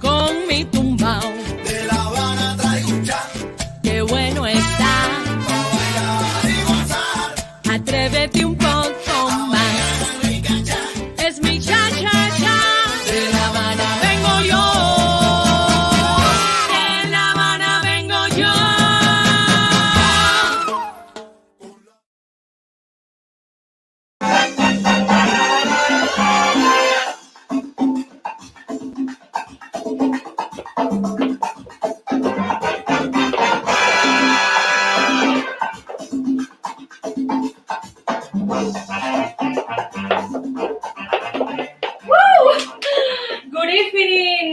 con mi tumbao. De La Habana traigo un chan. Qué bueno está. Pa' bailar y gozar. Atrévete un poco más. Es mi cha-cha-cha. De La Habana vengo yo. De La Habana vengo yo.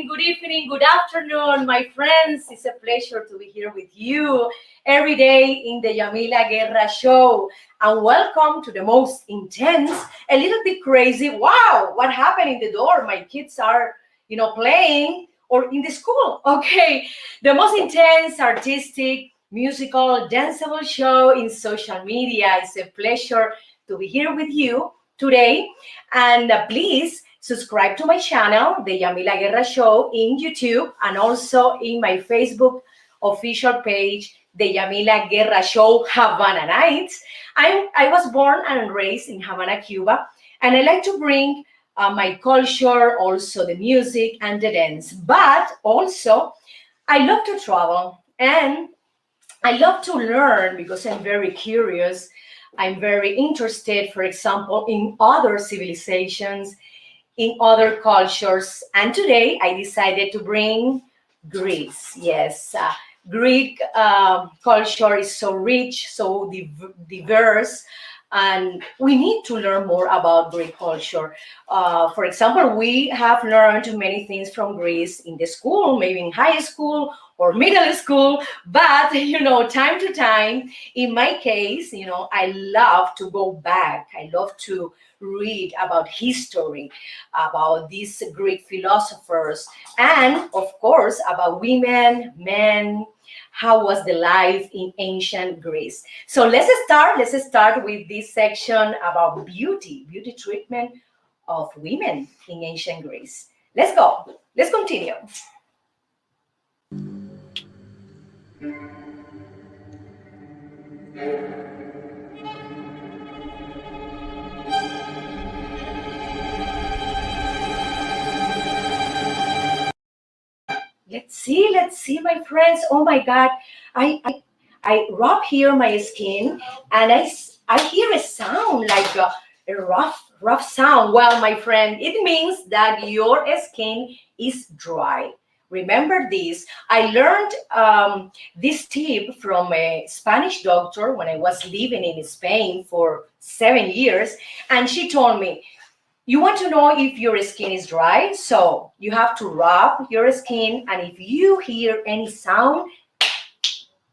Good evening, good afternoon, my friends. It's a pleasure to be here with you every day in the Yamila Guerra show. And welcome to the most intense, a little bit crazy. Wow, what happened in the door? My kids are, playing or in the school. Okay, the most intense, artistic, musical, danceable show in social media. It's a pleasure to be here with you today. And please subscribe to my channel, The Yamila Guerra Show, in YouTube and also in my Facebook official page, The Yamila Guerra Show Havana Nights. I was born and raised in Havana, Cuba, and I like to bring my culture, also the music and the dance. But also, I love to travel and I love to learn because I'm very curious. I'm very interested, for example, in other civilizations, in other cultures. And today I decided to bring Greece. Yes, Greek culture is so rich, so diverse, and we need to learn more about Greek culture. For example, we have learned many things from Greece in the school, maybe in high school or middle school, but time to time, in my case, I love to go back. I love to read about history, about these Greek philosophers, and of course about women, men, how was the life in ancient Greece. So let's start with this section about beauty treatment of women in ancient Greece. Let's go. Let's continue. Let's see, my friends. Oh my God, I rub here my skin, and I hear a sound like a rough sound. Well, my friend, it means that your skin is dry. Remember this. I learned this tip from a Spanish doctor when I was living in Spain for 7 years, and she told me, you want to know if your skin is dry, so you have to rub your skin, and if you hear any sound,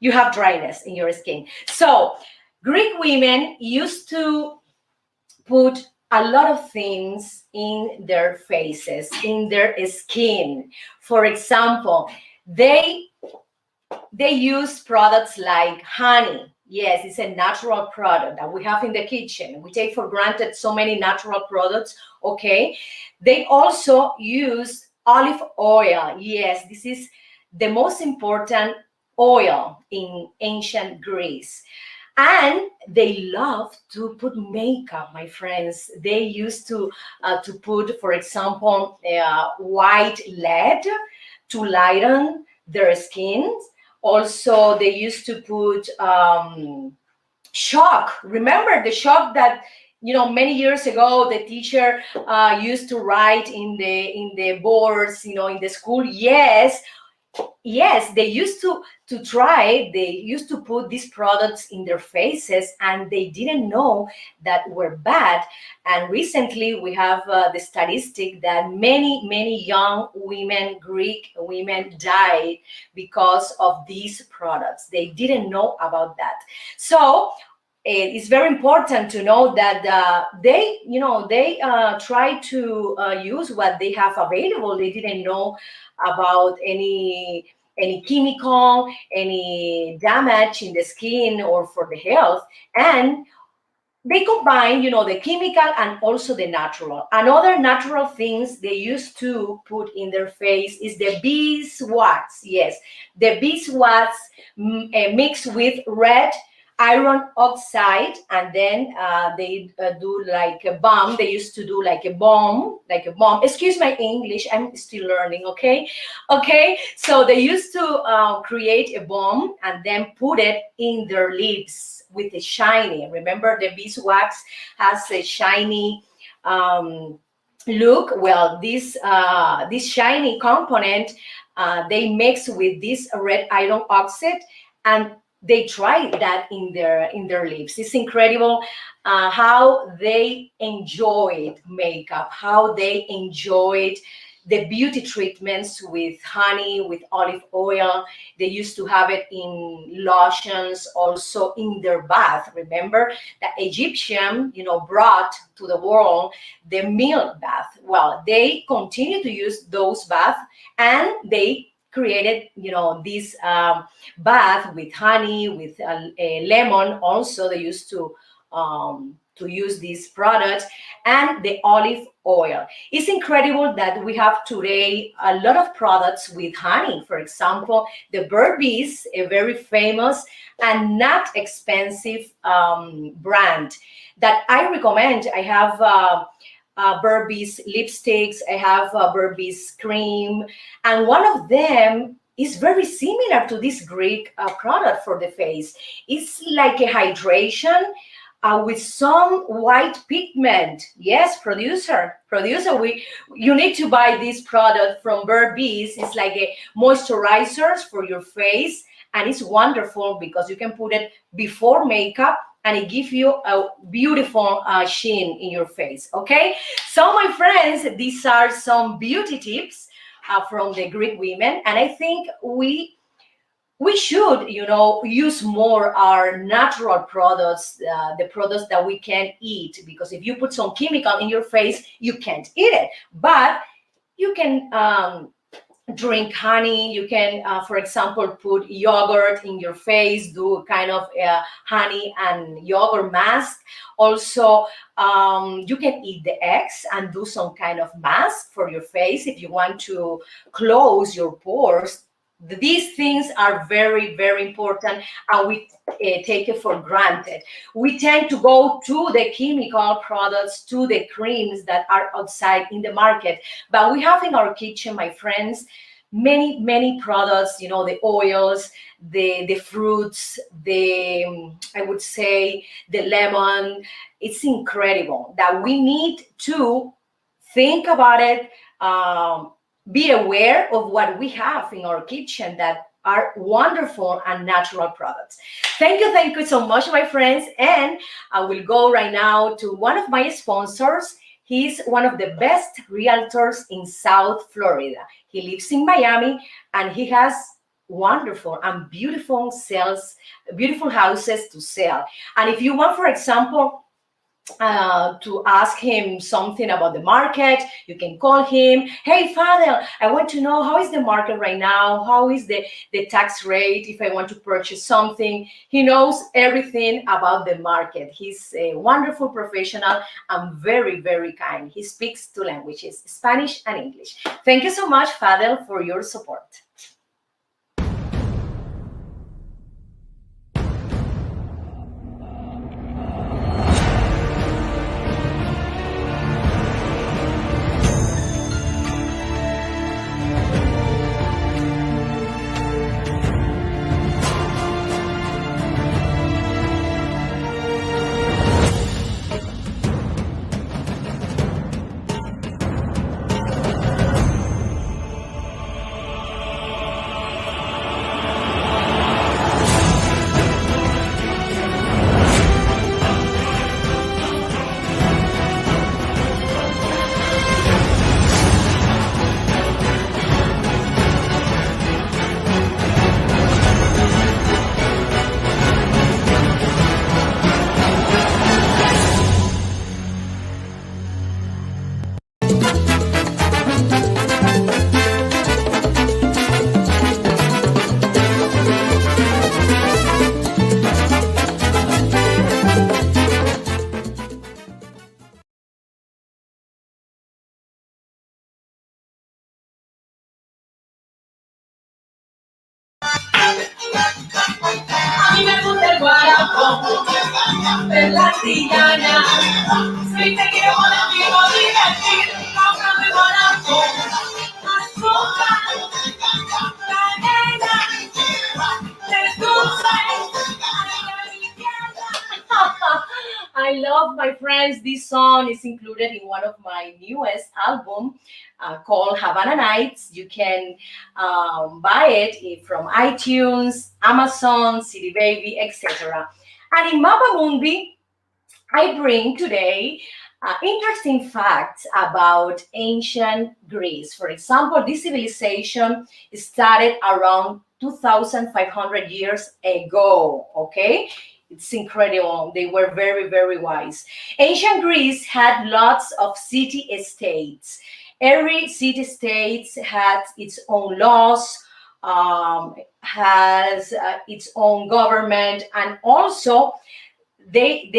you have dryness in your skin. So Greek women used to put a lot of things in their faces, in their skin. For example, they use products like honey. Yes, it's a natural product that we have in the kitchen. We take for granted so many natural products, okay? They also use olive oil. Yes, this is the most important oil in ancient Greece. And they love to put makeup, my friends. They used to put, for example, white lead to lighten their skins. Also, they used to put chalk. Remember the chalk that many years ago the teacher used to write in the boards, in the school. Yes, they used to try. They used to put these products in their faces, and they didn't know that were bad. And recently, we have the statistic that many young women, Greek women, died because of these products. They didn't know about that. So it's very important to know that they try to use what they have available. They didn't know about any chemical, any damage in the skin or for the health. And they combine, the chemical and also the natural. Another natural things they used to put in their face is the beeswax. Yes, the beeswax mixed with red iron oxide, and then they do like a bomb. They used to do like a bomb, Excuse my English, I'm still learning. Okay. So they used to create a bomb and then put it in their lips with a shiny. Remember, the beeswax has a shiny look. Well, this shiny component they mix with this red iron oxide, and they try that in their lips. It's incredible how they enjoyed makeup, how they enjoyed the beauty treatments with honey, with olive oil. They used to have it in lotions, also in their bath. Remember, the Egyptian, brought to the world the milk bath. Well, they continue to use those baths, and they created, this bath with honey, with lemon. Also, they used to use these products, and the olive oil. It's incredible that we have today a lot of products with honey. For example, the Bird Bees, a very famous and not expensive brand that I recommend. I have Bird Bees lipsticks, I have Bird Bees cream, and one of them is very similar to this Greek product for the face. It's like a hydration with some white pigment. Yes, producer, you need to buy this product from Bird Bees. It's like a moisturizer for your face, and it's wonderful because you can put it before makeup, and it gives you a beautiful sheen in your face. Okay, so my friends, these are some beauty tips from the Greek women, and I think we should, use more our natural products, the products that we can eat, because if you put some chemical in your face, you can't eat it. But you can drink honey. You can, for example, put yogurt in your face, do kind of honey and yogurt mask. Also, you can eat the eggs and do some kind of mask for your face if you want to close your pores. These things are very, very important, and we take it for granted. We tend to go to the chemical products, to the creams that are outside in the market, but we have in our kitchen, my friends, many products, the oils, the fruits, I would say the lemon. It's incredible that we need to think about it, be aware of what we have in our kitchen that are wonderful and natural products. Thank you so much, my friends. And I will go right now to one of my sponsors. He's one of the best realtors in South Florida. He lives in Miami, and he has wonderful and beautiful houses to sell. And if you want, for example, to ask him something about the market, you can call him. Hey, Fadel, I want to know how is the market right now? How is the tax rate if I want to purchase something? He knows everything about the market. He's a wonderful professional and very, very kind. He speaks two languages, Spanish and English. Thank you so much, Fadel, for your support. A mí me gusta el guarapo, de la tigana. Si te quiero contigo divertir, cómprame guarapo. Azúcar, canela, lechuga, I love my friends. This song is included in one of my newest album called Havana Nights. You can buy it from iTunes, Amazon, CD Baby, etc. And in Mapa Mundi, I bring today interesting facts about ancient Greece. For example, this civilization started around 2,500 years ago, okay? It's incredible. They were very, very wise. Ancient Greece had lots of city-states. Every city-state had its own laws, has its own government, and also they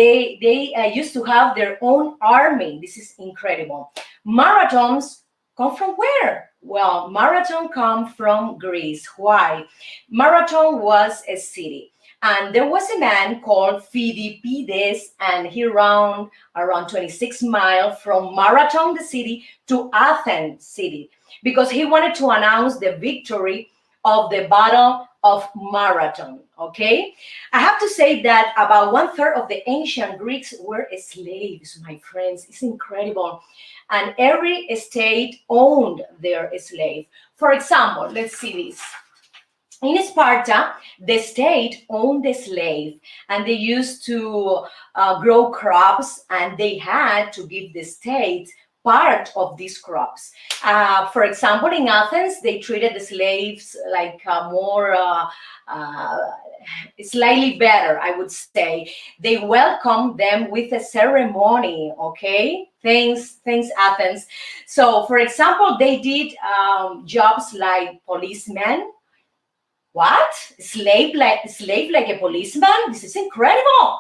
used to have their own army. This is incredible. Marathons come from where? Well, Marathon come from Greece. Why? Marathon was a city, and there was a man called Phidippides, and he ran around 26 miles from Marathon, the city, to Athens city, because he wanted to announce the victory of the Battle of Marathon. Okay, I have to say that about 1/3 of the ancient Greeks were slaves, my friends. It's incredible, and every state owned their slave. For example, let's see this. In Sparta, the state owned the slave, and they used to grow crops, and they had to give the state part of these crops. For example, in Athens, they treated the slaves like slightly better, I would say. They welcomed them with a ceremony, okay? Thanks, Athens. So, for example, they did jobs like policemen. What? Slave like a policeman? This is incredible.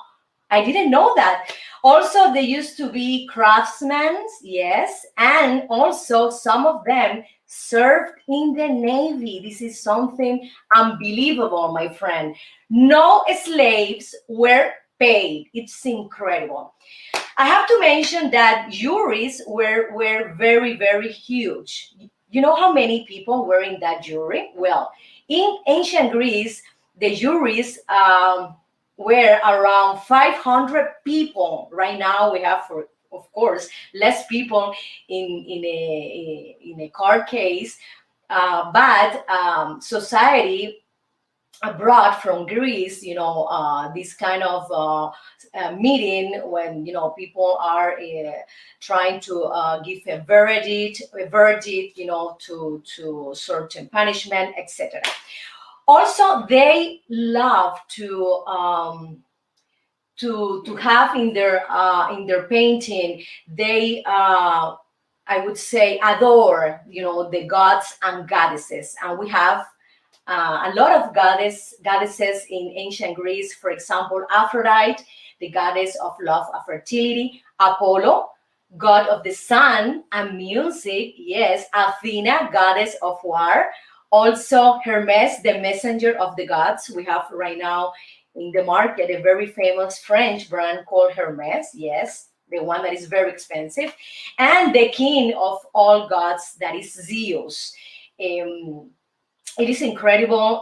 I didn't know that. Also, they used to be craftsmen, yes, and also some of them served in the Navy. This is something unbelievable, my friend. No slaves were paid. It's incredible. I have to mention that juries were very, very huge. You know how many people were in that jury? Well, in ancient Greece, the juries were around 500 people. Right now, we have, of course, less people in a court case, but society brought from Greece, this kind of meeting when people are trying to give a verdict, to certain punishment, etc. Also, they love to have in their painting. They I would say adore the gods and goddesses, and we have a lot of goddesses in ancient Greece. For example, Aphrodite, the goddess of love and fertility; Apollo, god of the sun and music. Yes, Athena, goddess of war. Also, Hermes, the messenger of the gods. We have right now in the market a very famous French brand called Hermes. Yes, the one that is very expensive. And the king of all gods, that is Zeus. It is incredible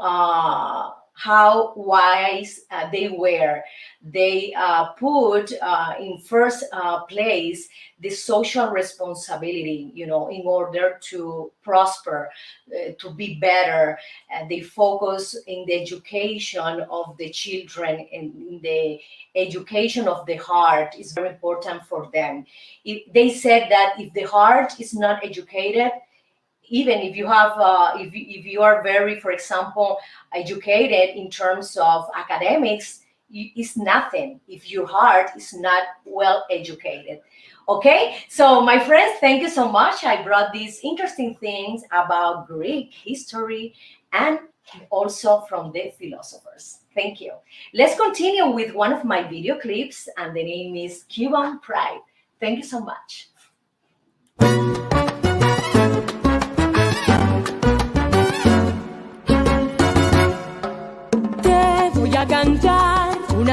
how wise they were. They put in first place the social responsibility, in order to prosper, to be better. They focus in the education of the children, in the education of the heart is very important for them. They said that if the heart is not educated, even if you have, if you are very, for example, educated in terms of academics, it's nothing if your heart is not well educated. Okay, so my friends, thank you so much. I brought these interesting things about Greek history and also from the philosophers. Thank you. Let's continue with one of my video clips, and the name is Cuban Pride. Thank you so much.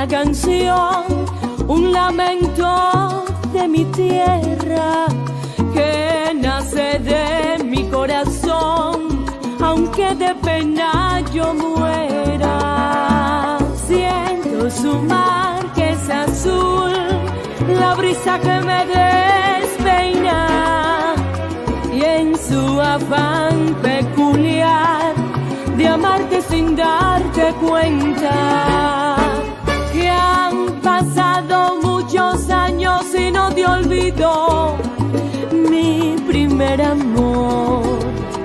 una canción, un lamento de mi tierra que nace de mi corazón, aunque de pena yo muera. Siento su mar que es azul, la brisa que me despeina, y en su afán peculiar de amarte sin darte cuenta, que han pasado muchos años y no te olvido mi primer amor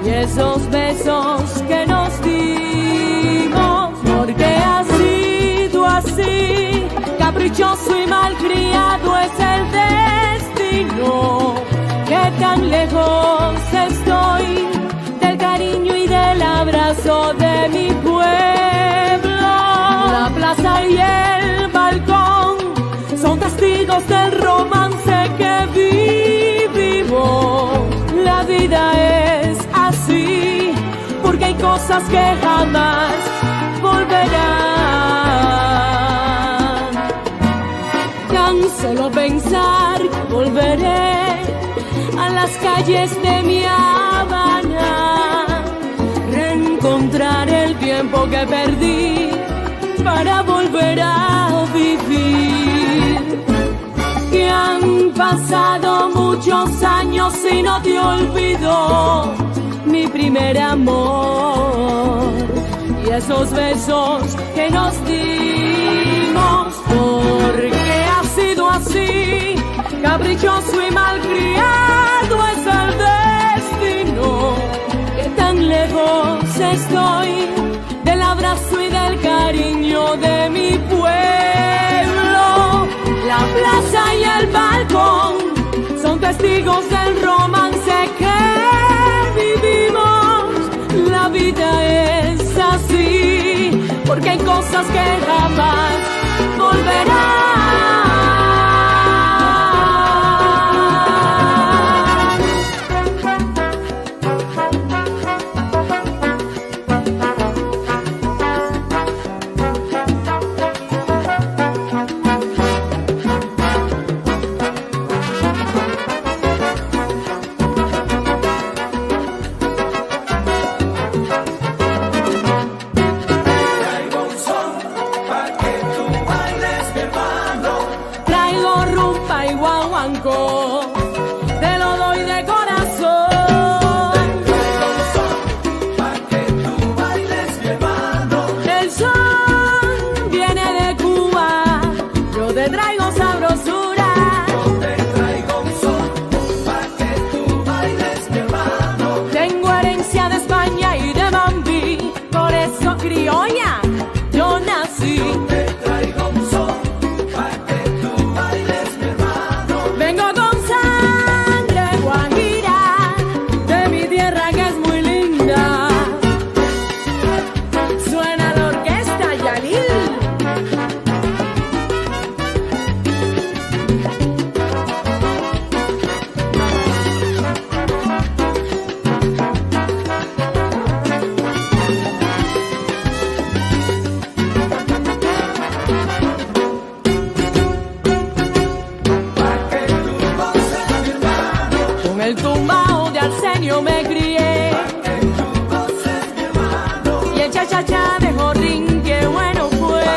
y esos besos que nos dimos, porque ha sido así, caprichoso y malcriado es el destino, que tan lejos estoy del cariño y del abrazo de mi pueblo. La plaza y el balcón son testigos del romance que vivimos. La vida es así, porque hay cosas que jamás volverán. Tan solo pensar volveré a las calles de mi Habana, reencontrar el tiempo que perdí para volver a vivir. Que han pasado muchos años y no te olvido mi primer amor y esos besos que nos dimos, porque ha sido así, caprichoso y malcriado es el destino, que tan lejos estoy del abrazo y del cariño de mi pueblo. La plaza y el balcón son testigos del romance que vivimos. La vida es así, porque hay cosas que jamás volverán. Te lo doy de corazón. Pa' que tú bailes, mi hermano. El son viene de Cuba, yo te traigo sabrosura. Yo te traigo un son, pa' que tú bailes, mi hermano. Tengo herencia de España y de Bambi, por eso criolla yo nací. Yo te traigo un son, pa' que tú bailes, mi hermano. Vengo con sangre guajira de mi tierra que es muy linda. Suena la orquesta Yalil. Pa' que tú goces, mi hermano. Con el tumbao de Arsenio me crié, Pa' que tú goces, mi hermano. y el cha-cha-cha de Jordín, qué bueno fue.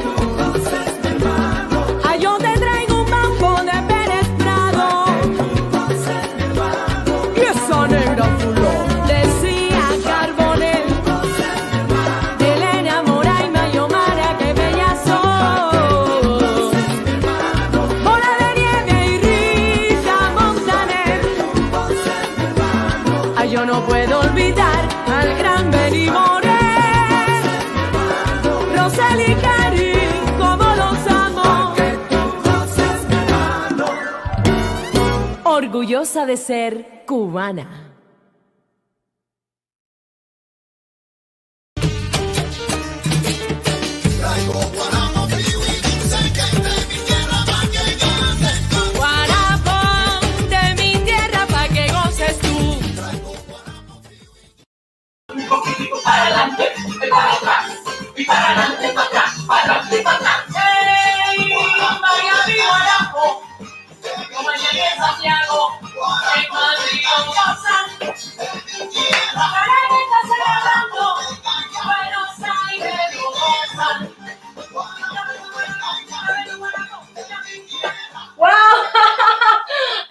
Tú goces, mi hermano. Ah, yo te traigo un mambo de Pérez Prado, Tú goces, mi hermano. y esa negra fuló decía Carbonel. De Elena Moraima y Omara, que bella soy. Bola de nieve y Rita Montaner. Ay, yo no puedo olvidar al gran Benny Moré, Rosel y Karin, como los amo. Tú goces, mi hermano. Orgullosa de ser cubana. Traigo guaramo, frío y dulce que de mi tierra pa' que goces tú. Guarapón de mi tierra pa' que goces tú. Para adelante, para atrás, y para adelante, para atrás, para atrás y para atrás. en Santiago, en Madrid o Kazán. Caracas está celebrando, Buenos Aires lo gozan. Wow!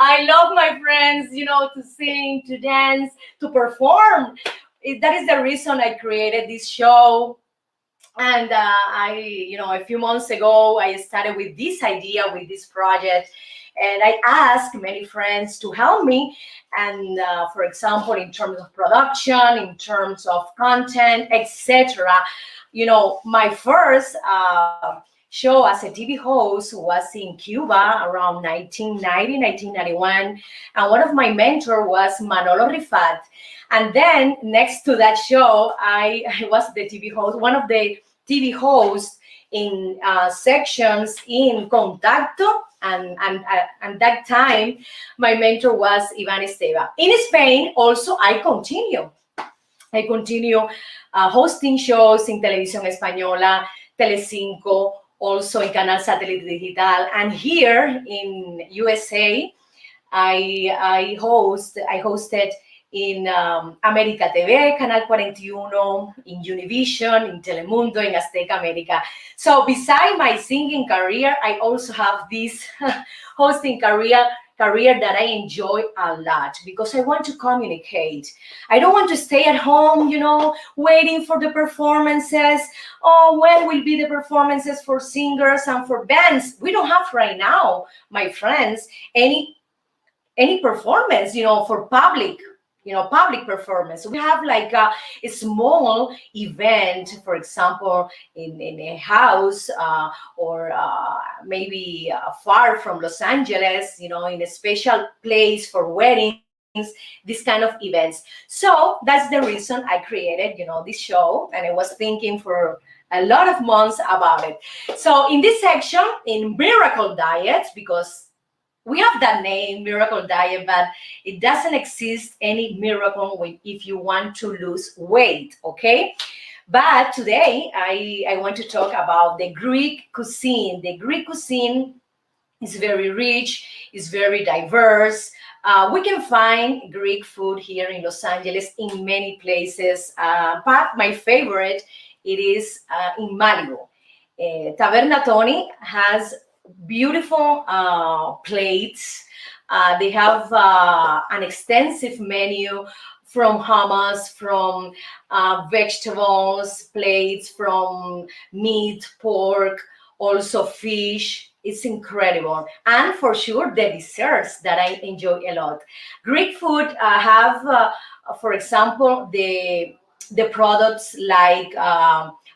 I love my friends, to sing, to dance, to perform. That is the reason I created this show. And a few months ago, I started with this idea, with this project. And I asked many friends to help me. And for example, in terms of production, in terms of content, etc. My first show as a TV host was in Cuba around 1990, 1991. And one of my mentors was Manolo Rifat. And then next to that show, I was the TV host, one of the TV hosts in sections in Contacto. And that time, my mentor was Ivan Esteva. In Spain, also, I continue hosting shows in Televisión Española, Telecinco, also in Canal Satélite Digital. And here in USA, I hosted in América TV, Canal 41, in Univision, in Telemundo, in Azteca America. So beside my singing career, I also have this hosting career that I enjoy a lot because I want to communicate. I don't want to stay at home, waiting for the performances. Oh, when will be the performances for singers and for bands? We don't have right now, my friends, any performance, for public performance. We have like a small event, for example, in a house or maybe far from Los Angeles, in a special place for weddings, this kind of events. So that's the reason I created, this show, and I was thinking for a lot of months about it. So in this section, in Miracle Diet, because we have that name, Miracle Diet, but it doesn't exist any miracle if you want to lose weight, okay? But today, I want to talk about the Greek cuisine. The Greek cuisine is very rich, is very diverse. We can find Greek food here in Los Angeles in many places, but my favorite, it is in Malibu. Taverna Tony has beautiful plates. They have an extensive menu from hummus, from vegetables, plates, from meat, pork, also fish. It's incredible. And for sure, the desserts that I enjoy a lot. Greek food have, for example, the products like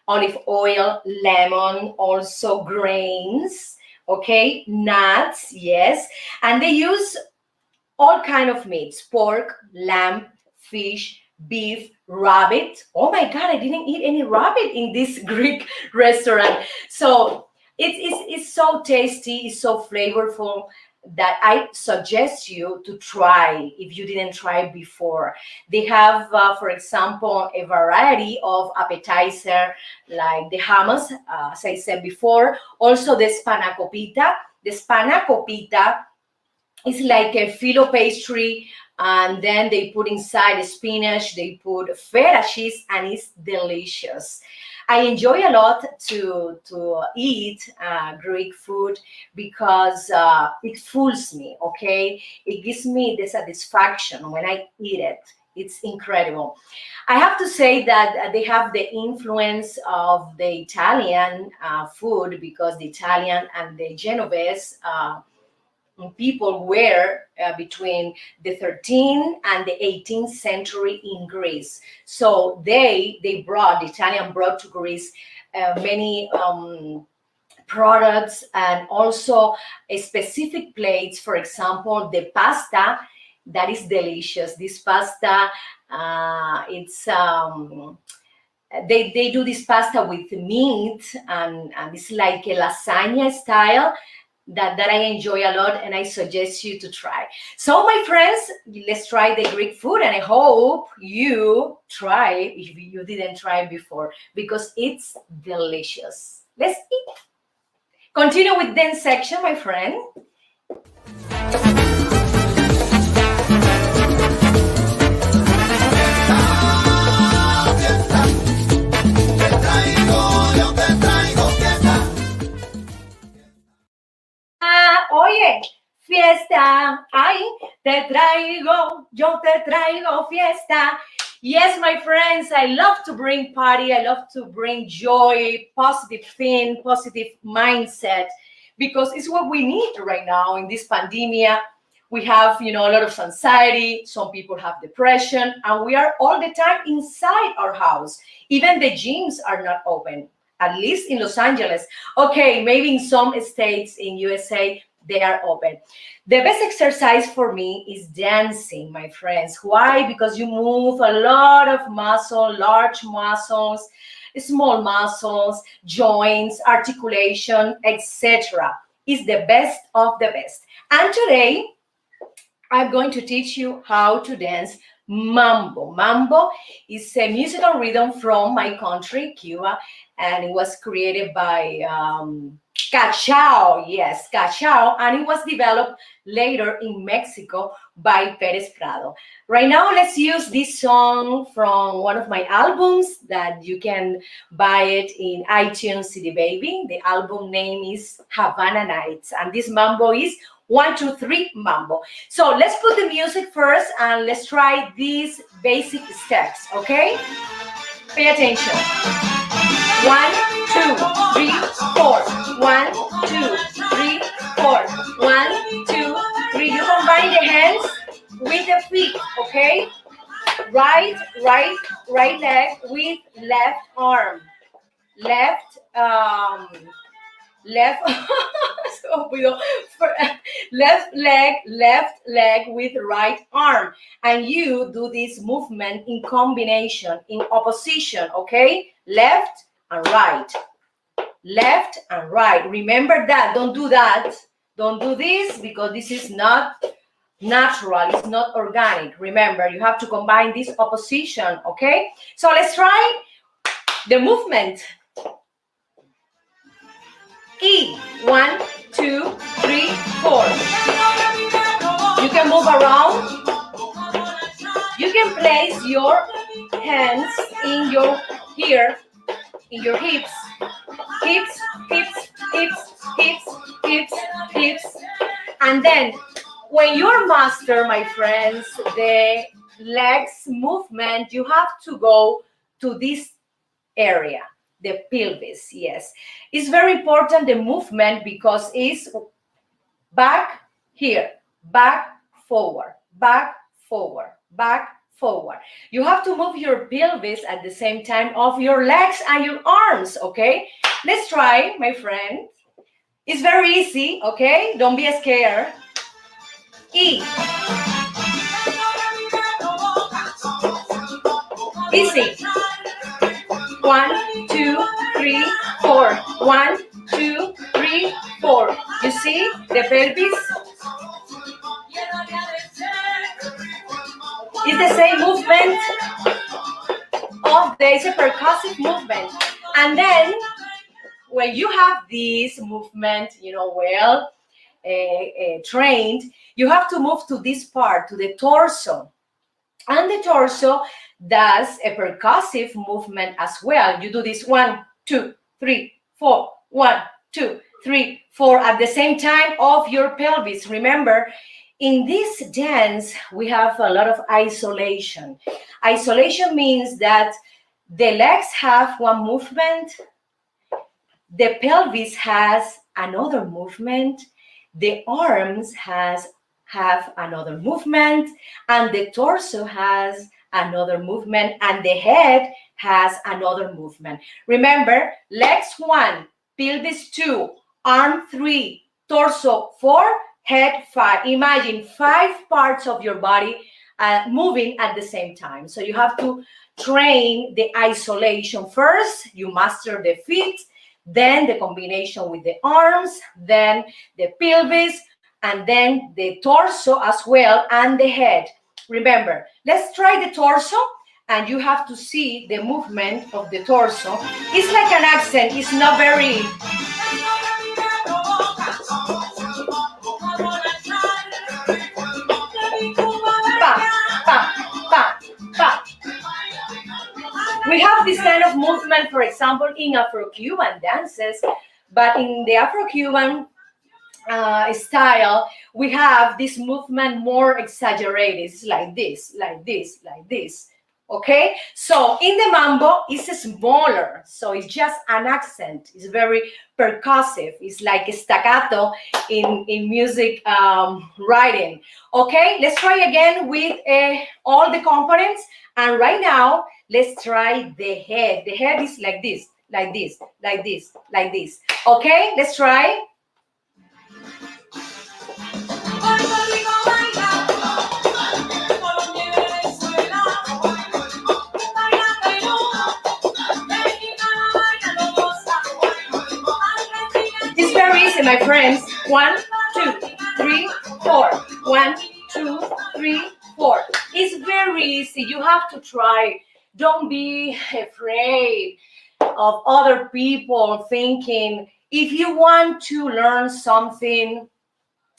olive oil, lemon, also grains, okay, nuts, yes, and they use all kind of meats: pork, lamb, fish, beef, rabbit. Oh my God, I didn't eat any rabbit in this Greek restaurant. So it's so tasty, it's so flavorful that I suggest you to try if you didn't try before. They have, for example, a variety of appetizer like the hummus, as I said before. Also the spanakopita. The spanakopita is like a filo pastry, and then they put inside spinach, they put feta cheese, and it's delicious. I enjoy a lot to eat Greek food because it fools me, okay? It gives me the satisfaction when I eat it. It's incredible. I have to say that they have the influence of the Italian food because the Italian and the Genovese people were between the 13th and the 18th century in Greece. So the Italian brought to Greece many products and also a specific plates. For example, the pasta that is delicious. This pasta, it's they do this pasta with meat and it's like a lasagna style that I enjoy a lot, and I suggest you to try. So my friends, let's try the Greek food, and I hope you try if you didn't try before because it's delicious. Let's eat. Continue with the section, my friend. yo te traigo fiesta. Yes, my friends, I love to bring party. I love to bring joy, positive thing, positive mindset, because it's what we need right now in this pandemic. We have, a lot of anxiety. Some people have depression, and we are all the time inside our house. Even the gyms are not open, at least in Los Angeles. Okay, maybe in some states in USA, they are open. The best exercise for me is dancing, my friends. Why? Because you move a lot of muscle, large muscles, small muscles, joints, articulation, etc. Is the best of the best. And today, I'm going to teach you how to dance mambo. Mambo is a musical rhythm from my country, Cuba, and it was created by Cachao. Yes, Cachao, and it was developed later in Mexico by Perez Prado. Right now, let's use this song from one of my albums that you can buy it in iTunes CD Baby. The album name is Havana Nights, and this mambo is 1, 2, 3 mambo. So let's put the music first and let's try these basic steps, okay? Pay attention. 1, 2, 3, 4. 1, 2, 3, 4. 1, 2, 3. You combine the hands with the feet, okay? Right leg with left arm. Left so left leg with right arm, and you do this movement in combination, in opposition, okay? Left and right, left and right. Remember that. Don't do that. Don't do this, because this is not natural, it's not organic. Remember, you have to combine this opposition, okay? So let's try the movement. E, 1, 2, 3, 4. You can move around. You can place your hands in your here, in your hips. Hips, hips, hips, hips, hips, hips. And then when you master, my friends, the legs movement, you have to go to this area. The pelvis, yes. It's very important, the movement, because it's back here, back, forward, back, forward, back, forward. You have to move your pelvis at the same time of your legs and your arms, okay? Let's try, my friend. It's very easy, okay? Don't be scared. E. Easy. 1, 2, 3, 4. 1, 2, 3, 4. You see the pelvis? It's the same movement of it's a percussive movement. And then when you have this movement, well trained, you have to move to this part, to the torso. And the torso does a percussive movement as well. You do this 1, 2, 3, 4. 1, 2, 3, 4 at the same time of your pelvis. Remember, in this dance, we have a lot of isolation. Isolation means that the legs have one movement, the pelvis has another movement, the arms have another movement, and the torso has another movement, and the head has another movement. Remember, legs 1, pelvis 2, arm 3, torso 4, head 5. Imagine 5 parts of your body moving at the same time. So you have to train the isolation first. You master the feet, then the combination with the arms, then the pelvis, and then the torso as well, and the head. Remember, let's try the torso, and you have to see the movement of the torso. It's like an accent. It's not very... We have this kind of movement, for example, in Afro-Cuban dances, but in the Afro-Cuban style, we have this movement more exaggerated. It's like this, like this, like this. Okay, so in the mambo it's smaller, so it's just an accent. It's very percussive. It's like staccato in music writing. Okay, let's try again with all the components. And right now, let's try the head. The head is like this, like this, like this, like this. Okay, let's try. It's very easy, my friends. 1, 2, 3, 4. 1, 2, 3, 4. It's very easy. You have to try. Don't be afraid of other people thinking. If you want to learn something,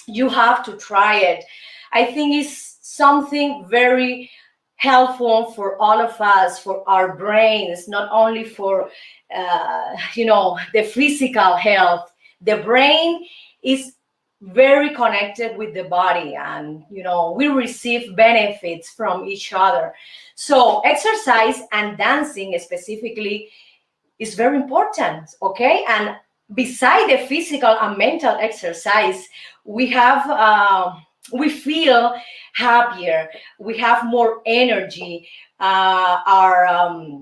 you have to try it. I think it's something very helpful for all of us, for our brains, not only for the physical health. The brain is very connected with the body, and we receive benefits from each other. So exercise and dancing specifically is very important. Okay, and beside the physical and mental exercise, we feel happier, we have more energy, our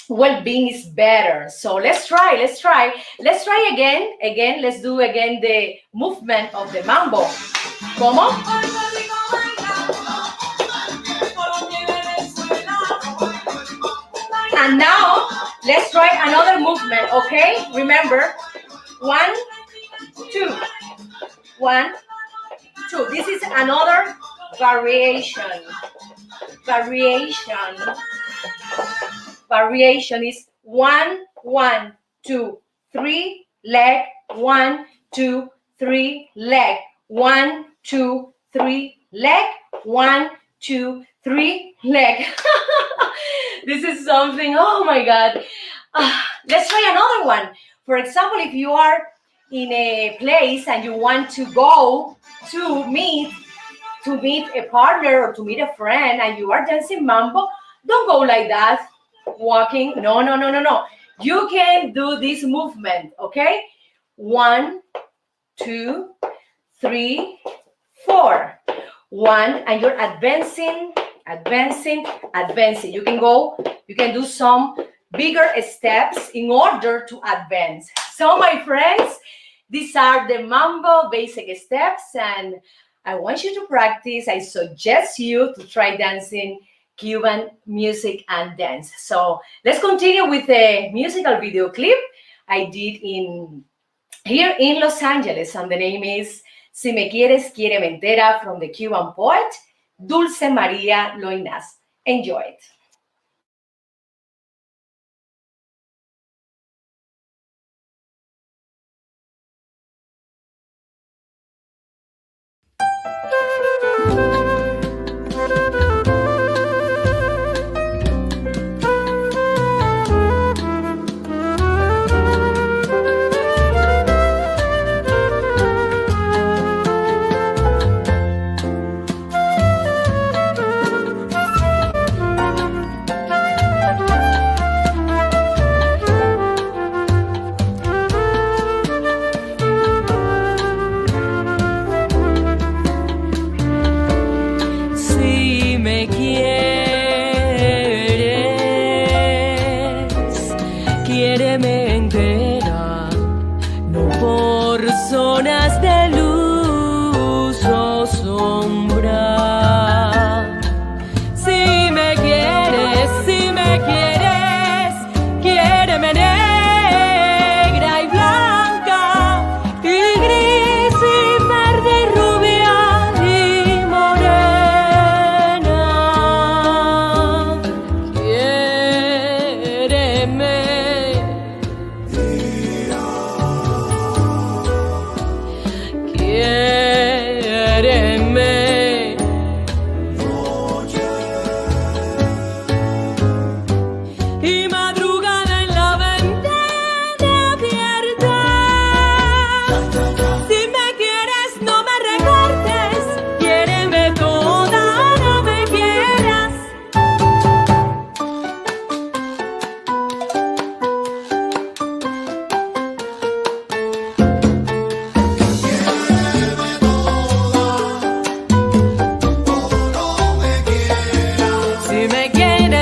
well-being is better. So let's try again. Let's do again the movement of the mambo. Como? And now let's try another movement. Okay, remember, 1, 2, 1, 2. This is another variation. Variation is 1, 1, 2, 3, leg, 1, 2, 3, leg, 1, 2, 3, leg, 1, 2, 3, leg. This is something, oh my God. Let's try another one. For example, if you are in a place and you want to go to meet a partner or to meet a friend and you are dancing mambo, don't go like that, walking. No. You can do this movement, okay? 1, 2, 3, 4. 1, and you're advancing. You can do some bigger steps in order to advance. So my friends, these are the mambo basic steps, and I want you to practice. I suggest you to try dancing Cuban music and dance. So let's continue with a musical video clip I did here in Los Angeles, and the name is Si me quieres, quiéreme entera, from the Cuban poet Dulce María Loinaz. Enjoy it.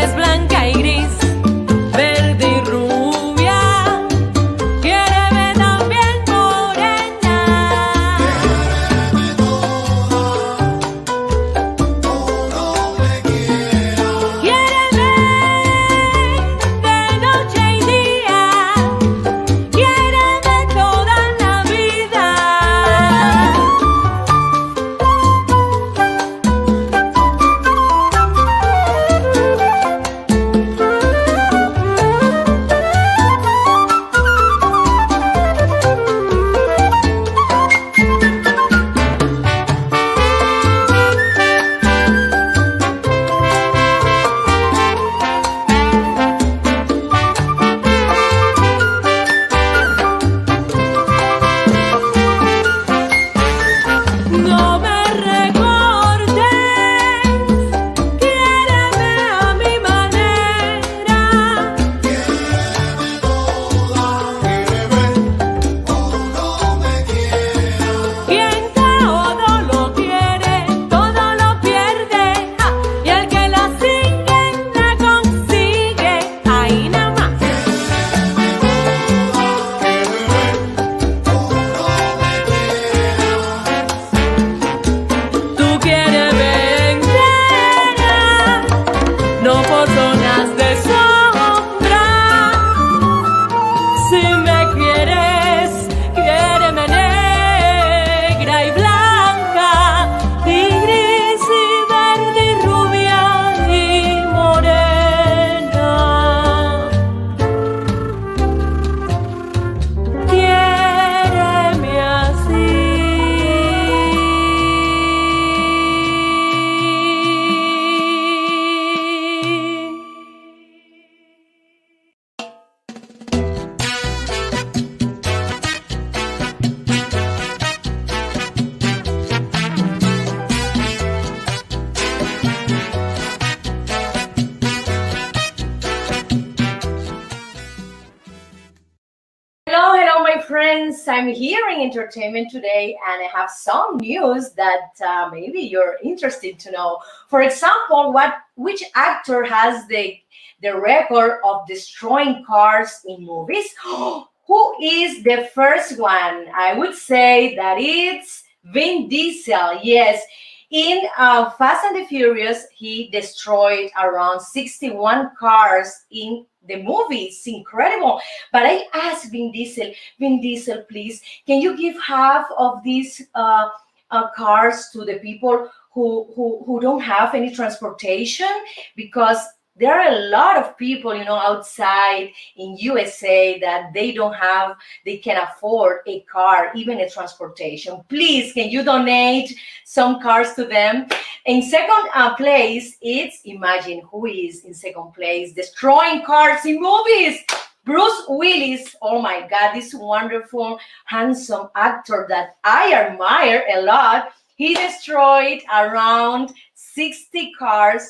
es blanca y gris, verde y rubia. Quiéreme también morena. Quiéreme de noche y día. Quiéreme toda la vida. No me recortes, quiéreme a mi manera. Quien todo lo quiere, todo lo pierde. ¡Ja! Y el que la sigue, la consigue. Ahí nada más. Tú quieres entera, no por zonas de sombra. Si me quieres, quiéreme negra y blanca, y gris y verde y rubia y morena. Quiéreme así. Hello, my friends. I'm here in entertainment today, and I have some news that maybe you're interested to know. For example, which actor has the record of destroying cars in movies? Who is the first one? I would say that it's Vin Diesel. Yes. In Fast and the Furious, he destroyed around 61 cars in the movie. It's incredible. But I asked Vin Diesel, please, can you give half of these cars to the people who don't have any transportation? Because there are a lot of people, outside in USA that they can afford a car, even a transportation. Please, can you donate some cars to them? In second place, imagine who is in second place, destroying cars in movies. Bruce Willis. Oh my God, this wonderful, handsome actor that I admire a lot. He destroyed around 60 cars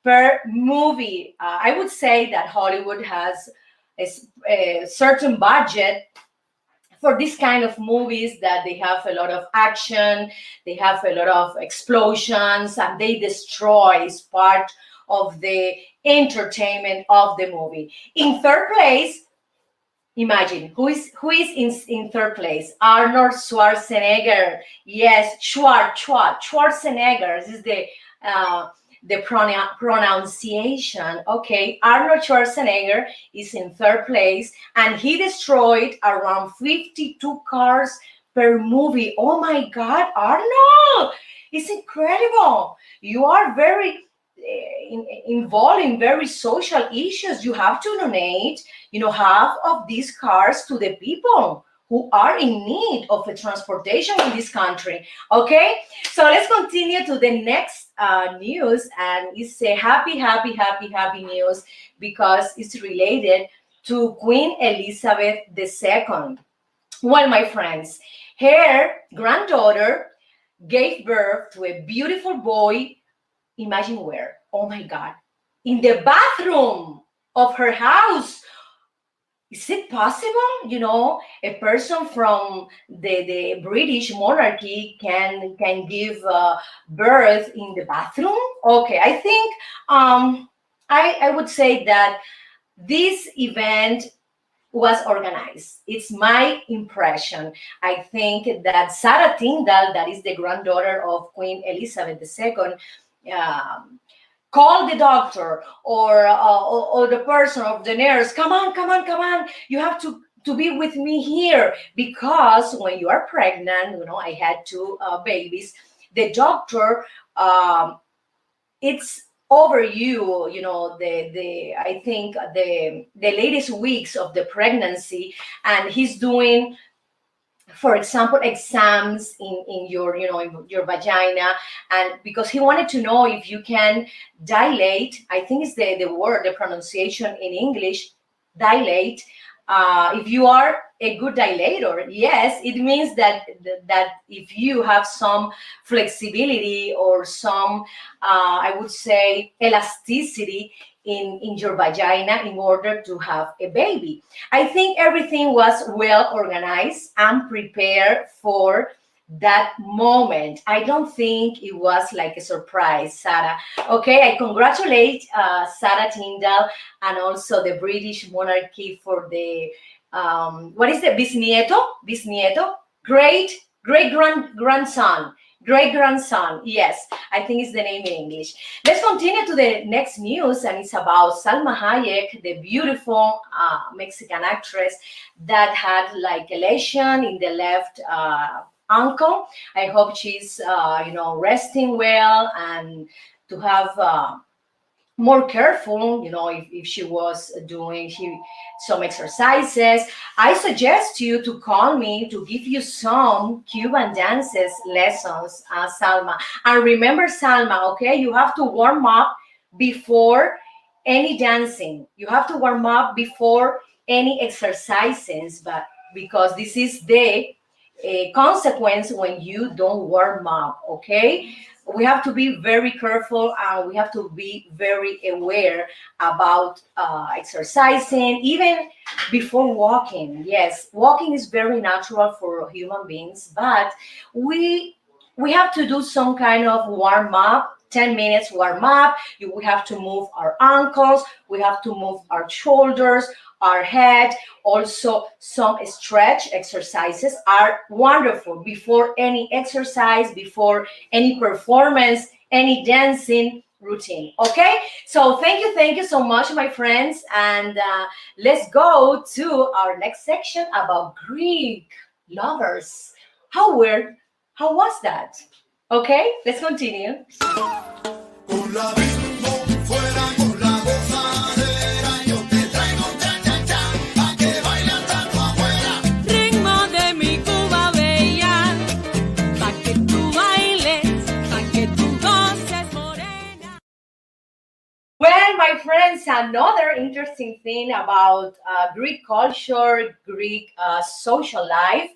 per movie. I would say that Hollywood has a certain budget for this kind of movies, that they have a lot of action, they have a lot of explosions, and they destroy is part of the entertainment of the movie. In third place, imagine who is in third place? Arnold Schwarzenegger. Yes, Schwarzenegger. This is the pronunciation. Okay, Arnold Schwarzenegger is in third place, and he destroyed around 52 cars per movie. Oh my God, Arnold! It's incredible. You are very involved in very social issues. You have to donate, half of these cars to the people who are in need of a transportation in this country. Okay, so let's continue to the next news, and it's a happy news because it's related to Queen Elizabeth II. Well, my friends, her granddaughter gave birth to a beautiful boy. Imagine where? Oh my God, in the bathroom of her house. Is it possible? A person from the British monarchy can give birth in the bathroom? Okay, I think I would say that this event was organized. It's my impression. I think that Sarah Tyndall, that is the granddaughter of Queen Elizabeth II, um, called the doctor or the person of the nurse. Come on, come on, come on! You have to be with me here, because when you are pregnant, I had two babies. The doctor, it's over the I think the latest weeks of the pregnancy, and he's doing, for example, exams in your in your vagina, and because he wanted to know if you can dilate. I think it's the word, the pronunciation in English, dilate. If you are a good dilator, yes, it means that if you have some flexibility or some, I would say, elasticity in your vagina in order to have a baby. I think everything was well organized and prepared for that moment. I don't think it was like a surprise, Sarah. Okay, I congratulate Sarah Tyndall and also the British monarchy for the what is the bisnieto, great grandson. Yes, I think it's the name in English. Let's continue to the next news, and it's about Salma Hayek, the beautiful Mexican actress that had like a lesion in the left ankle. I hope she's resting well, and to have more careful, if she was doing some exercises. I suggest you to call me to give you some Cuban dances lessons, Salma. And remember, Salma, okay, you have to warm up before any dancing. You have to warm up before any exercises, but because this is the consequence when you don't warm up, okay? We have to be very careful, and we have to be very aware about exercising, even before walking. Yes, walking is very natural for human beings, but we have to do some kind of warm up. 10 minutes warm up. We have to move our ankles, we have to move our shoulders, our head. Also, some stretch exercises are wonderful before any exercise, before any performance, any dancing routine. Okay, so thank you so much, my friends, and let's go to our next section about Greek lovers. How was that? Okay, let's continue. Con la bimbo, fuera con la gozadera, yo te traigo un cha-cha-cha, pa' que baile andando afuera. Ritmo de mi Cuba bella, pa' que tú bailes, pa' que tú goces, morena. Well, my friends, another interesting thing about Greek culture, Greek social life.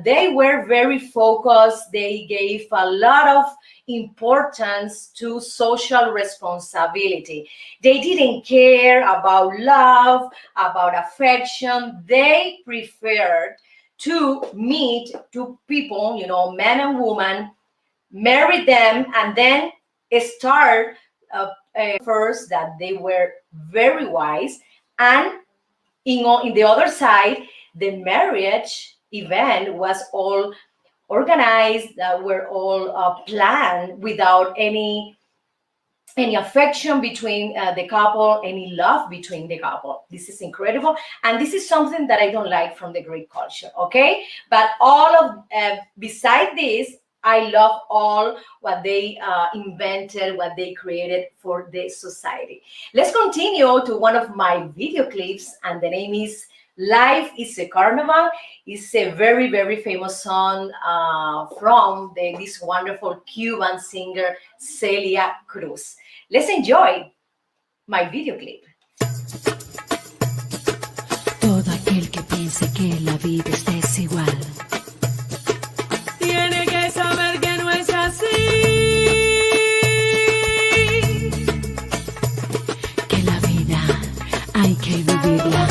They were very focused. They gave a lot of importance to social responsibility. They didn't care about love, about affection. They preferred to meet two people, man and woman, marry them, and then start first, that they were very wise. And in the other side, the marriage event was all organized, were all planned without any affection between the couple, any love between the couple. This is incredible, and this is something that I don't like from the Greek culture. Okay, but all of beside this, I love all what they invented, what they created for the society. Let's continue to one of my video clips, and the name is Life is a Carnival. It's a very, very famous song from this wonderful Cuban singer, Celia Cruz. Let's enjoy my video clip. Todo aquel que piense que la vida es desigual Tiene que saber que no es así. que la vida hay que vivirla.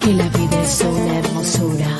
Que la vida es una hermosura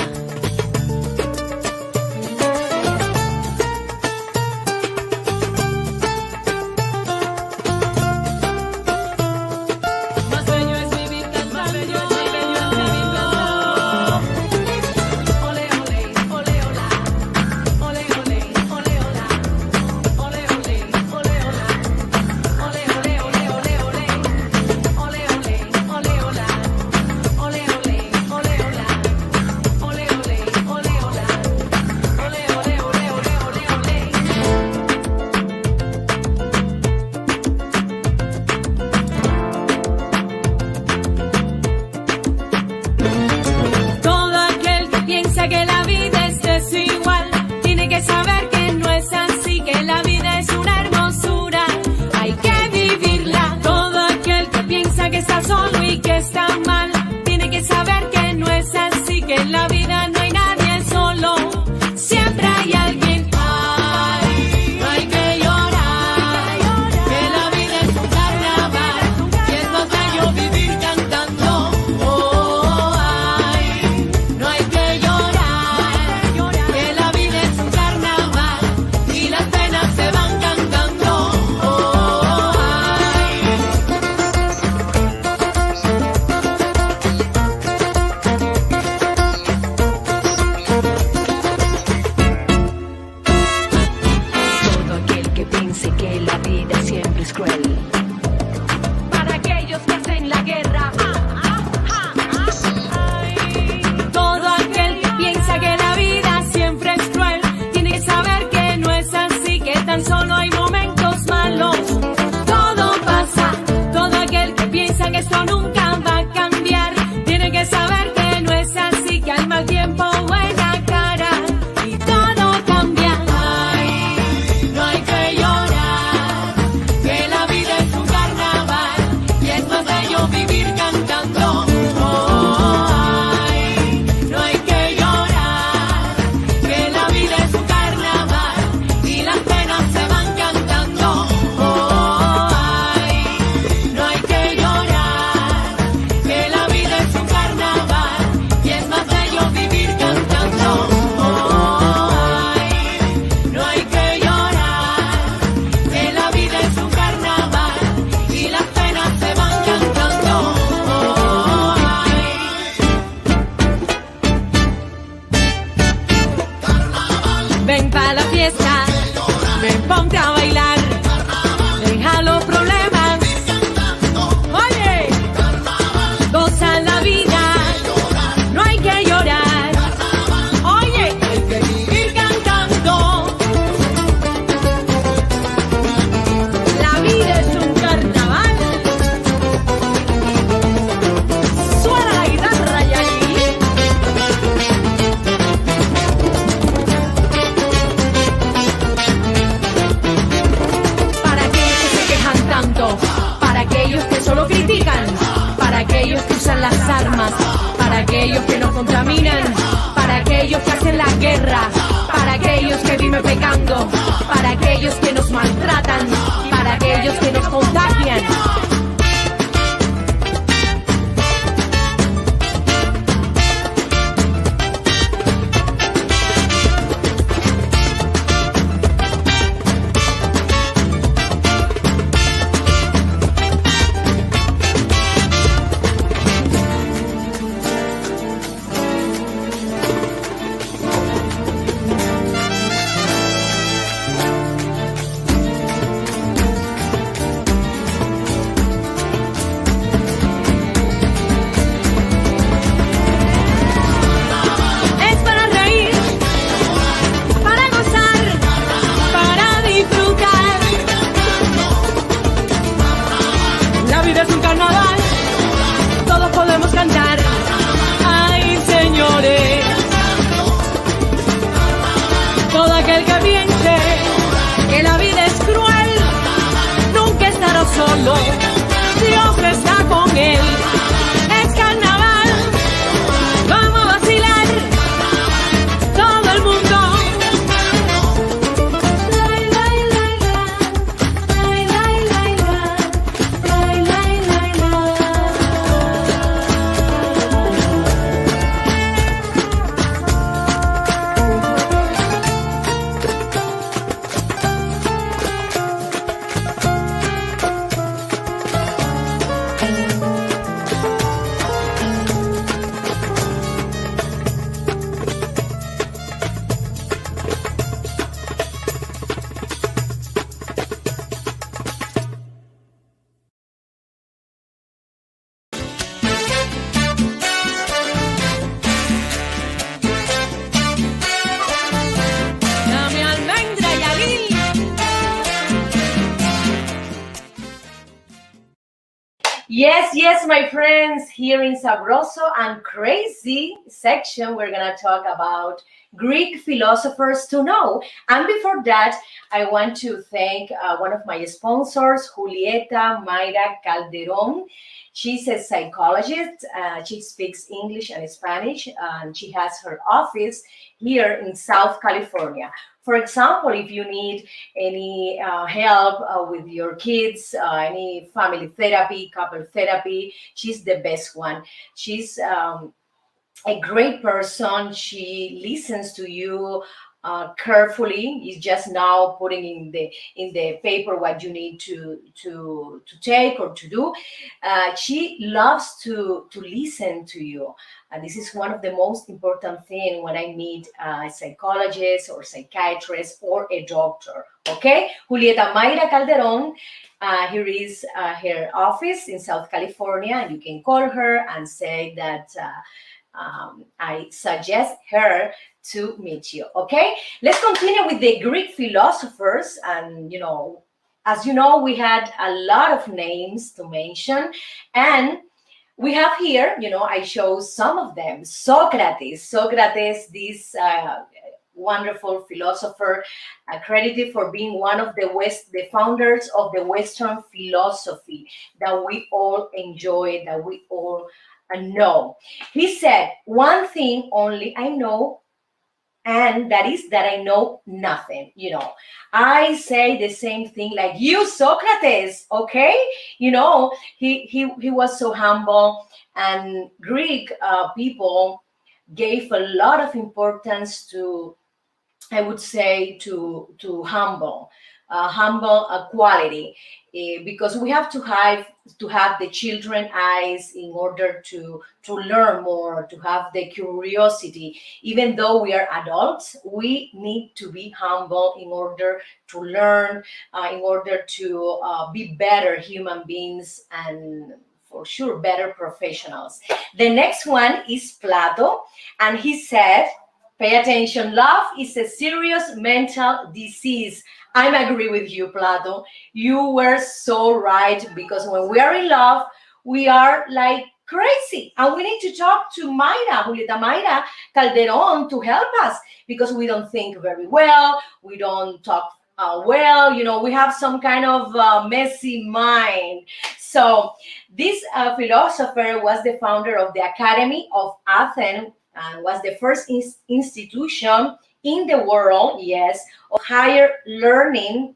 ven pa' la fiesta, ven ponte a bailar, deja los problemas, oye, goza la vida, no hay que llorar, oye, hay que vivir cantando, la vida es un carnaval, suena la guitarra y ahí. Para aquellos que se quejan tanto, para aquellos que solo critican, para aquellos que usan las armas, para aquellos que nos contaminan, para aquellos que hacen la guerra, para aquellos que viven pecando, para aquellos que nos maltratan, para aquellos que nos contagian. Es para reír, para gozar, para disfrutar. La vida es un carnaval, todos podemos cantar. Ay, señores, todo aquel que piense que la vida es cruel, nunca estará solo, Dios está con él. Es carnaval, vamos a vacilar, todo el mundo. Lai, lai, lai, lai, lai, lai, lai, lai, lai, lai, lai, lai. Dame almendra y aguil. Yes, my friends, here in Sabroso and Crazy section, we're going to talk about Greek philosophers to know. And before that, I want to thank one of my sponsors, Julieta Mayra Calderon. She's a psychologist. She speaks English and Spanish, and she has her office here in South California. For example, if you need any help with your kids, any family therapy, couple therapy, she's the best one. She's a great person. She listens to you carefully. Is just now putting in the paper what you need to take or to do. She loves to listen to you. And this is one of the most important things when I meet a psychologist or psychiatrist or a doctor. Okay, Julieta Mayra Calderon. Here is her office in South California, and you can call her and say that I suggest her to meet you. Okay, let's continue with the Greek philosophers. And as you know, we had a lot of names to mention, and we have here, I chose some of them. Socrates, this wonderful philosopher, credited for being one of the founders of the Western philosophy that we all enjoy, that we all know. He said, "One thing only I know, and that is that I know nothing." I say the same thing like you, Socrates. Okay, he was so humble, and Greek people gave a lot of importance to, I would say, to humble quality. because we have to have the children eyes in order to learn more, to have the curiosity. Even though we are adults, we need to be humble in order to learn, in order to be better human beings, and for sure better professionals. The next one is Plato, and he said, pay attention, love is a serious mental disease. I agree with you, Plato. You were so right, because when we are in love, we are like crazy. And we need to talk to Julieta Mayra Calderon, to help us, because we don't think very well, we don't talk well, we have some kind of messy mind. So this philosopher was the founder of the Academy of Athens, and was the first institution in the world, yes, of higher learning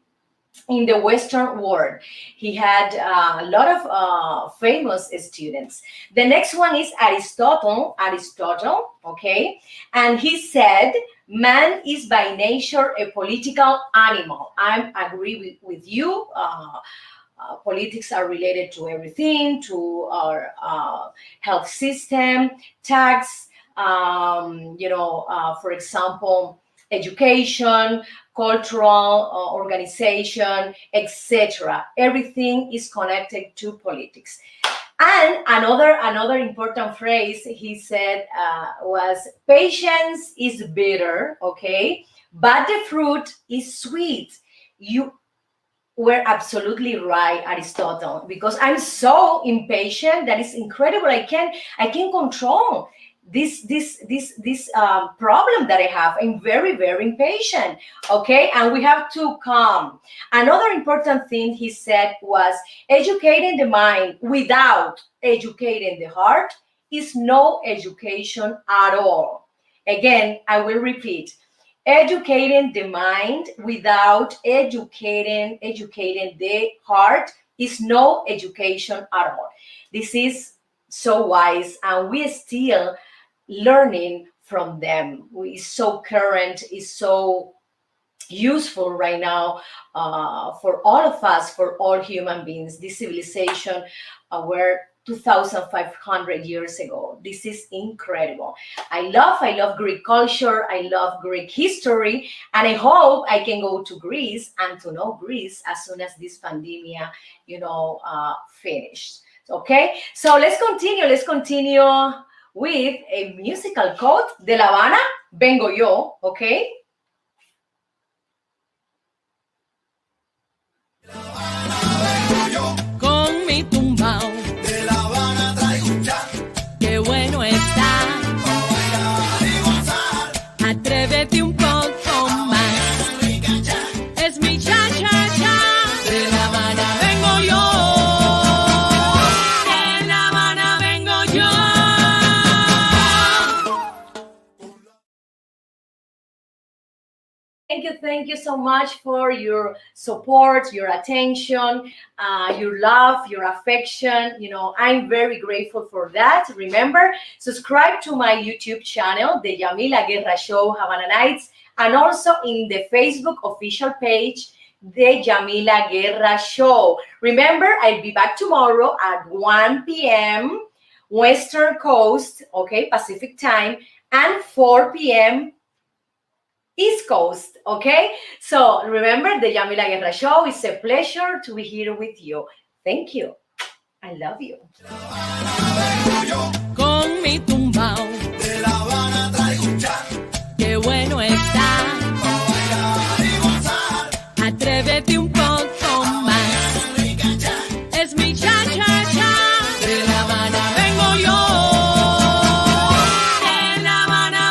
in the Western world. He had a lot of famous students. The next one is Aristotle, okay? And he said, man is by nature a political animal. I agree with you. Politics are related to everything, to our health system, tax, for example, education, cultural organization, etc. Everything is connected to politics. And another important phrase he said was, patience is bitter, okay, but the fruit is sweet. You were absolutely right, Aristotle, because I'm so impatient that it's incredible. I can control this problem that I have. I'm very, very impatient. Okay, and we have to calm. Another important thing he said was, educating the mind without educating the heart is no education at all. Again, I will repeat. Educating the mind without educating the heart is no education at all. This is so wise, and we still learning from them. It's so current, is so useful right now for all of us, for all human beings. This civilization were 2,500 years ago. This is incredible. I love Greek culture. I love Greek history, and I hope I can go to Greece and to know Greece as soon as this pandemic, finished. Okay, so let's continue with a musical quote. De La Habana vengo yo, okay? Con mi tumbao, De La Habana traigo un cha, qué bueno está. pa' bailar y gozar. Atrévete un poco más. Rica cha, Es mi cha cha cha. De La Habana vengo yo. De La Habana vengo yo. Thank you so much for your support, your attention, your love, your affection. I'm very grateful for that. Remember, subscribe to my YouTube channel, The Yamila Guerra Show, Havana Nights, and also in the Facebook official page, The Yamila Guerra Show. Remember, I'll be back tomorrow at 1 p.m. Western Coast, okay, Pacific time, and 4 p.m. East Coast, okay? So remember, the Yamila Guerra Show. It's a pleasure to be here with you. Thank you. I love you. Con mi tumbao,